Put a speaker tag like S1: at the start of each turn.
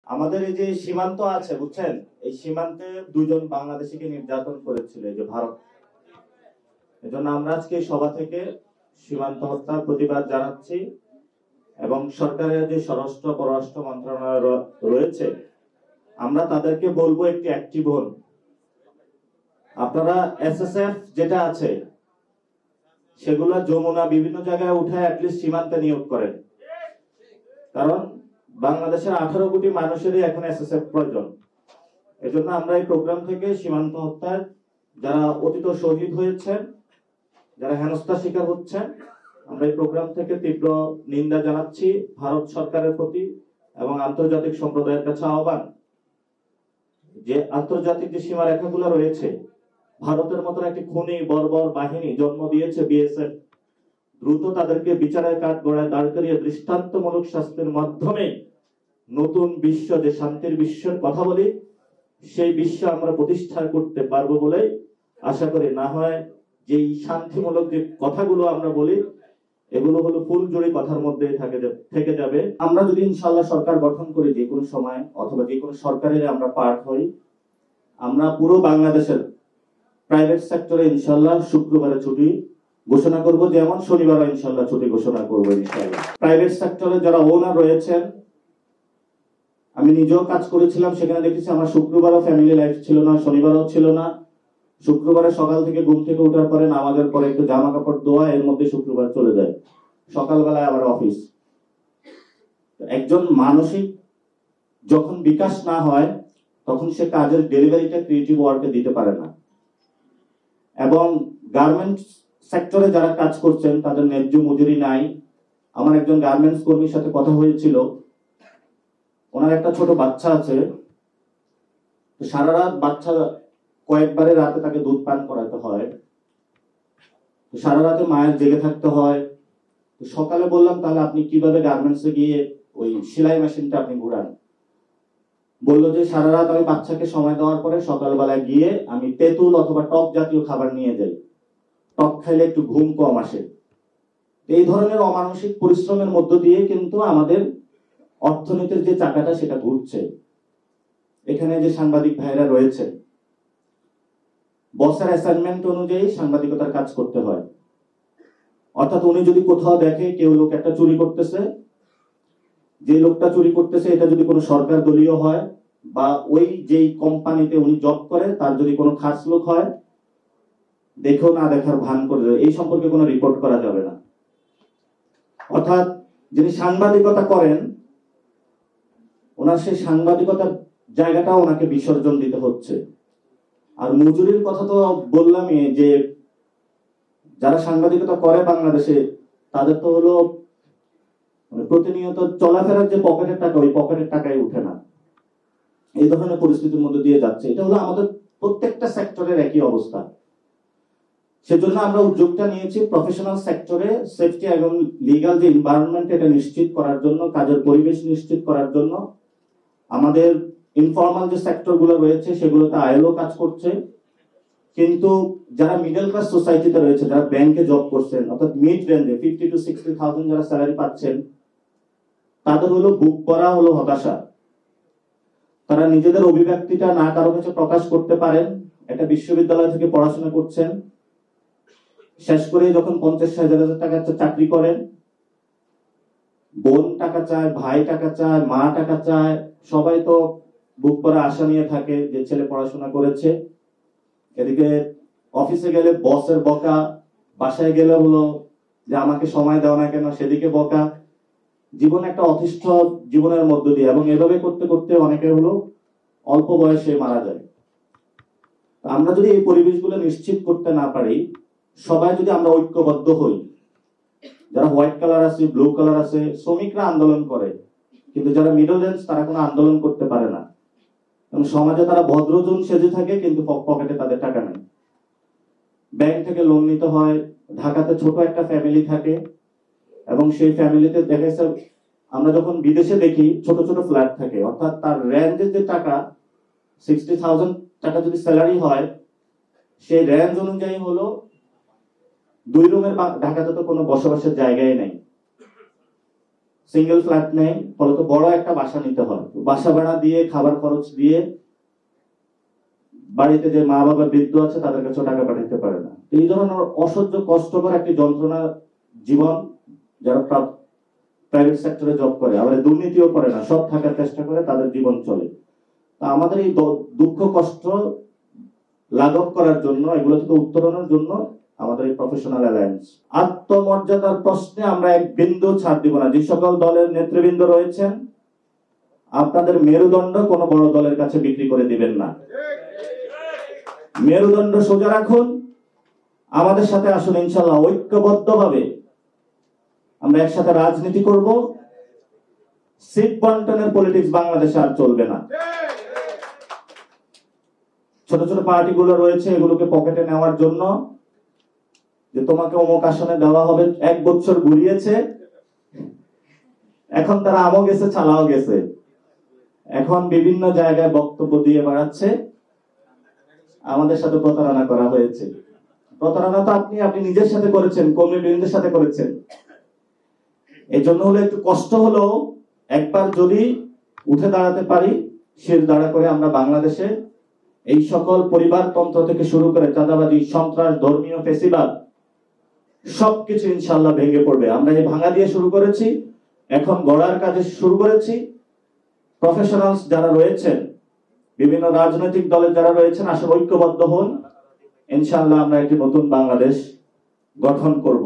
S1: আমাদের এই যে সীমান্ত আছে বুঝছেন, এই সীমান্তে দুজন বাংলাদেশিকে নির্যাতন করেছিল এই যে ভারত। এজন্য আমরা আজকে এই সভা থেকে সীমান্ত হত্যার প্রতিবাদ জানাচ্ছি এবং সরকারের যে স্বরাষ্ট্র পররাষ্ট্র মন্ত্রণালয় রয়েছে আমরা তাদেরকে বলবো একটি অ্যাক্টিভ হন। আপনারা এসএসএফ যেটা আছে সেগুলো যমুনা বিভিন্ন জায়গায় উঠে অ্যাটলিস্ট সীমান্তে নিয়োগ করেন, কারণ বাংলাদেশের 18 কোটি মানুষেরই এখন এসএসএফ প্রয়োজন। এজন্য আমরা এই প্রোগ্রাম থেকে সীমান্ত হত্যায় যারা অতীত শহীদ হয়েছেন, যারা হেনস্থার শিকার হচ্ছেন, আমরা এই প্রোগ্রাম থেকে তীব্র নিন্দা জানাচ্ছি ভারত সরকারের প্রতি এবং আন্তর্জাতিক সম্প্রদায়ের কাছে আহ্বান যে আন্তর্জাতিক যে সীমারেখাগুলো রয়েছে, ভারতের মতো একটি খুনি বর্বর বাহিনী জন্ম দিয়েছে বিএসএফ, দ্রুত তাদেরকে বিচারের কাঠগড়ায় দাঁড় করিয়ে দৃষ্টান্তমূলক শাস্তির মাধ্যমে নতুন বিশ্ব, যে শান্তির বিশ্বের কথা বলি, সেই বিশ্ব আমরা প্রতিষ্ঠা করতে পারবো বলে আশা করি। না হয় যেই শান্তিমূলক যে কথাগুলো আমরা বলি এগুলো হলো ফুলজড়ি কথার মধ্যে থেকে যাবে। আমরা যদি ইনশাআল্লাহ সরকার গঠন করি যে কোনো সময় অথবা যে কোনো সরকারের আমরা পার্ট হই, আমরা পুরো বাংলাদেশের প্রাইভেট সেক্টরে ইনশাআল্লাহ শুক্রবারে ছুটি ঘোষণা করব, যেমন শনিবার ইনশাআল্লাহ ছুটি ঘোষণা করব ইনশাআল্লাহ। প্রাইভেট সেক্টরে যারা ওনার রয়েছেন, আমি নিজেও কাজ করেছিলাম, সেখানে দেখেছি আমার শুক্রবারও ফ্যামিলি লাইফ ছিল না, শনিবারও ছিল না। শুক্রবারে সকাল থেকে ঘুম থেকে ওঠার পরে নামাজের পরে একটু জামা কাপড় ধোয়া, এর মধ্যে শুক্রবার চলে যায়, সকালবেলায় আবার অফিস। একজন মানসিক যখন বিকাশ না হয় তখন সে কাজের ডেলিভারিটা ক্রিয়েটিভ ওয়ার্কে দিতে পারে না। এবং গার্মেন্টস সেক্টরে যারা কাজ করছেন তাদের ন্যায্য মজুরি নাই। আমার একজন গার্মেন্টস কর্মীর সাথে কথা হয়েছিল, ওনার একটা ছোট বাচ্চা আছে, সারা রাত বাচ্চা কয়েকবারে রাতে তাকে দুধ পান করাতে হয়, সারা রাতে মায়ের জেগে থাকতে হয়। সকালে বললাম তাহলে আপনি কিভাবে গার্মেন্টসে গিয়ে ওই সেলাই মেশিনটা আপনি ঘুরান? বললো যে সারা রাত আমি বাচ্চাকে সময় দেওয়ার পরে সকালবেলায় গিয়ে আমি তেঁতুল অথবা টক জাতীয় খাবার নিয়ে যাই, টক খাইলে একটু ঘুম কম আসে। এই ধরনের অমানসিক পরিশ্রমের মধ্য দিয়ে কিন্তু আমাদের অর্থনীতির যে চাকাটা সেটা ঘুরছে। এখানে যে সাংবাদিক ভাইরা রয়েছে, বসের অ্যাসাইনমেন্ট অনুযায়ী সাংবাদিকতার কাজ করতে হয়। অর্থাৎ উনি যদি কোথাও দেখে কেউ লোক একটা চুরি করতেছে, যে লোকটা চুরি করতেছে এটা যদি কোনো সরকার দলীয় হয় বা ওই যেই কোম্পানিতে উনি জব করে তার যদি কোনো খাস লোক হয়, দেখেও না দেখার ভান করে এই সম্পর্কে কোনো রিপোর্ট করা যাবে না। অর্থাৎ যিনি সাংবাদিকতা করেন ওনার সেই সাংবাদিকতার জায়গাটাও ওনাকে বিসর্জন দিতে হচ্ছে। আর মজুরির কথা তো বললামই, যে যারা সাংবাদিকতা করে বাংলাদেশে তাদের তো হলো প্রতিনিয়ত চলাফেরার যে পকেটের টাকা, ওই পকেটের টাকাই উঠে না। এই ধরনের পরিস্থিতির মধ্যে দিয়ে যাচ্ছে। এটা হলো আমাদের প্রত্যেকটা সেক্টরের একই অবস্থা। সেজন্য আমরা উদ্যোগটা নিয়েছি প্রফেশনাল সেক্টরে সেফটি এবং লিগ্যাল যে এনভায়রনমেন্ট এটা নিশ্চিত করার জন্য, কাজের পরিবেশ নিশ্চিত করার জন্য। আমাদের ইনফর্মাল যে সেক্টরগুলো রয়েছে সেগুলোতে আইএলও কাজ করছে, কিন্তু যারা মিডল ক্লাস সোসাইটিতে রয়েছে, যারা ব্যাংকে জব করছেন, অর্থাৎ মিড রেঞ্জে 50 to 60,000 যারা স্যালারি পাচ্ছেন, তাদের হলো বুক ভরা হলো হতাশা। তারা নিজেদের অভিব্যক্তিটা না কারো কাছে প্রকাশ করতে পারেন। একটা বিশ্ববিদ্যালয় থেকে পড়াশোনা করছেন, শেষ করে যখন 50,000 টাকা চাকরি করেন, বোন টাকা চায়, ভাই টাকা চায়, মা টাকা চায়, সবাই তো বুক ভরা আশা নিয়ে থাকে যে ছেলে পড়াশোনা করেছে। এদিকে অফিসে গেলে বসের বকা, বাসায় গেলে হলো যে আমাকে সময় দাও না কেন, সেদিকে বকা। জীবন একটা অতিষ্ঠ জীবনের মধ্য দিয়ে, এবং এভাবে করতে করতে অনেকে হলো অল্প বয়সে মারা যায়। আমরা যদি এই পরিবেশগুলো নিশ্চিত করতে না পারি, সবাই যদি আমরা ঐক্যবদ্ধ হই, যারা হোয়াইট কালার আছে, ব্লু কালার আছে, শ্রমিকরা আন্দোলন করে, কিন্তু যারা মিডল রেঞ্জ তারা কোনো আন্দোলন করতে পারে না। এবং সমাজে তারা ভদ্রজন সেজে থাকে, কিন্তু পকেটে তাদের টাকা নেই। ব্যাংক থেকে লোন নিতে হয়। ঢাকাতে ছোট একটা ফ্যামিলি থাকে, এবং সেই ফ্যামিলিতে দেখা যাচ্ছে আমরা যখন বিদেশে দেখি ছোট ছোট ফ্ল্যাট থাকে, অর্থাৎ তার রেঞ্জের যে টাকা 60,000 টাকা যদি স্যালারি হয়, সেই রেঞ্জ অনুযায়ী হলো 2 রুমের। ঢাকাতে তো কোনো বসবাসের জায়গায় নাই। সিঙ্গেল ফ্ল্যাট নেই, ফলত বড় একটা বাসা নিতে হয়, বাসা ভাড়া দিয়ে খাবার খরচ দিয়ে বাড়িতে যে মা বাবা বৃদ্ধ আছে তাদের কাছে টাকা পাঠাতে পারে না। এই ধরনের অসহ্য কষ্টকর একটি যন্ত্রণা জীবন, যারা প্রাইভেট সেক্টরে জব করে, আবার দুর্নীতিও করে না, সব থাকার চেষ্টা করে, তাদের জীবন চলে। তা আমাদের এই দুঃখ কষ্ট লাঘব করার জন্য, এগুলো থেকে উত্তরণের জন্য আমাদের এই প্রফেশনাল অ্যালায়েন্স। আত্মমর্যাদার প্রশ্নে আমরা এক বিন্দু ছাড় দিব না। যে সকল দলের নেতৃবৃন্দ রয়েছেন, আপনাদের মেরুদণ্ড কোনো বড় দলের কাছে বিক্রি করে দিবেন না। মেরুদণ্ড সোজা রাখুন, আমাদের সাথে আসুন, ইনশাল্লাহ ঐক্যবদ্ধভাবে আমরা একসাথে রাজনীতি করব। সিট বন্টনের পলিটিক্স বাংলাদেশে আর চলবে না। ছোট ছোট পার্টিগুলো রয়েছে, এগুলোকে পকেটে নেওয়ার জন্য, যে তোমাকে অমুক আসনে দেওয়া হবে, 1 বছর ঘুরিয়েছে, এখন তারা আমও গেছে, চালাও গেছে, এখন বিভিন্ন জায়গায় বক্তব্য দিয়ে বেড়াচ্ছে আমাদের সাথে প্রতারণা করা হয়েছে। প্রতারণা তো আপনি নিজের সাথে করেছেন, কর্মীবৃন্দের সাথে করেছেন। এই জন্য হলো একটু কষ্ট হলো, একবার যদি উঠে দাঁড়াতে পারি, শির দাঁড়া করে আমরা বাংলাদেশে এই সকল পরিবারতন্ত্র থেকে শুরু করে চাঁদাবাজি, সন্ত্রাস, ধর্মীয় ফেসিবাদ সবকিছু ইনশাআল্লাহ ভেঙে পড়বে। আমরা এই ভাঙা দিয়ে শুরু করেছি, এখন গড়ার কাজে শুরু করেছি। প্রফেশনালস যারা রয়েছেন, বিভিন্ন রাজনৈতিক দলের যারা রয়েছেন, আসলে ঐক্যবদ্ধ হন, ইনশাআল্লাহ আমরা একটি নতুন বাংলাদেশ গঠন করব।